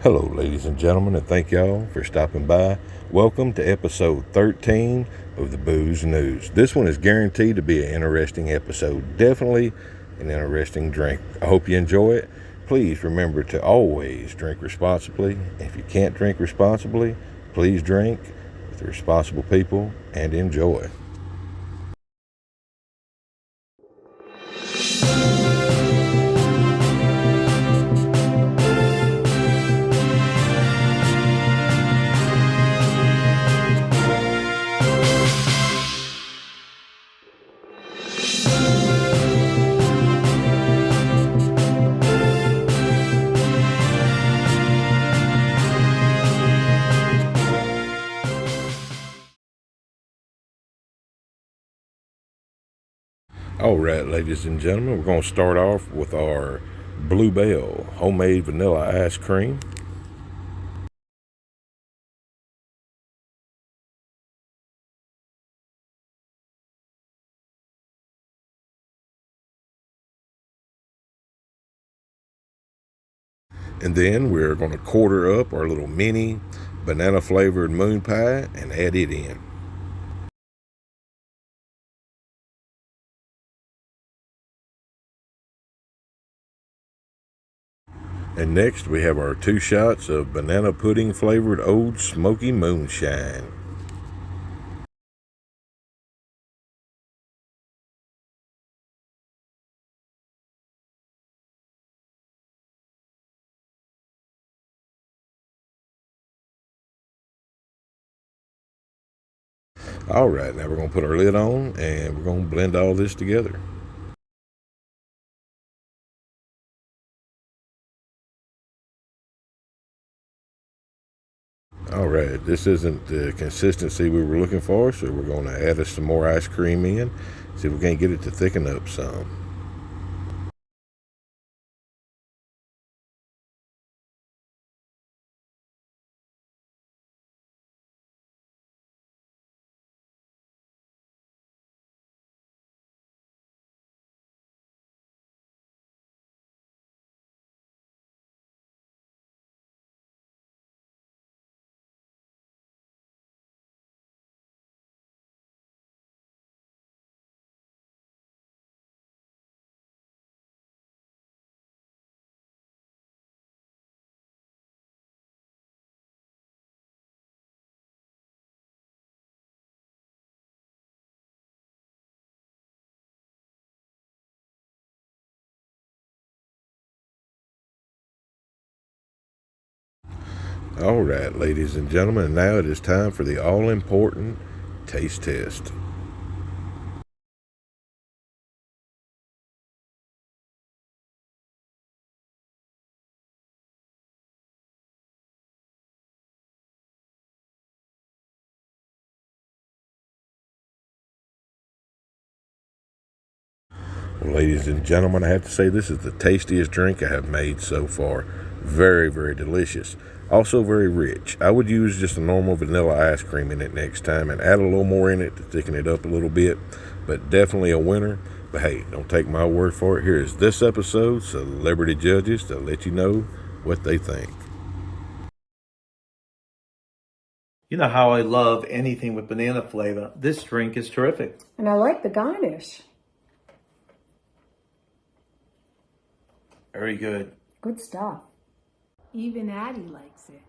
Hello, ladies and gentlemen, and thank y'all for stopping by. Welcome to episode 13 of the Booze News. This one is guaranteed to be an interesting episode. Definitely an interesting drink. I hope you enjoy it. Please remember to always drink responsibly. If you can't drink responsibly, please drink with responsible people and enjoy. All right, ladies and gentlemen, we're going to start off with our Bluebell homemade vanilla ice cream. And then we're going to quarter up our little mini banana flavored moon pie and add it in. And next we have our 2 shots of banana pudding flavored Old Smoky Moonshine. All right, now we're going to put our lid on and we're going to blend all this together. All right, this isn't the consistency we were looking for, so we're going to add us some more ice cream in, see if we can't get it to thicken up some. All right, ladies and gentlemen, now it is time for the all-important taste test. Well, ladies and gentlemen, I have to say this is the tastiest drink I have made so far. Very, very delicious. Also very rich. I would use just a normal vanilla ice cream in it next time and add a little more in it to thicken it up a little bit. But definitely a winner. But hey, don't take my word for it. Here is this episode's celebrity judges to let you know what they think. You know how I love anything with banana flavor. This drink is terrific. And I like the garnish. Very good. Good stuff. Even Addie likes it.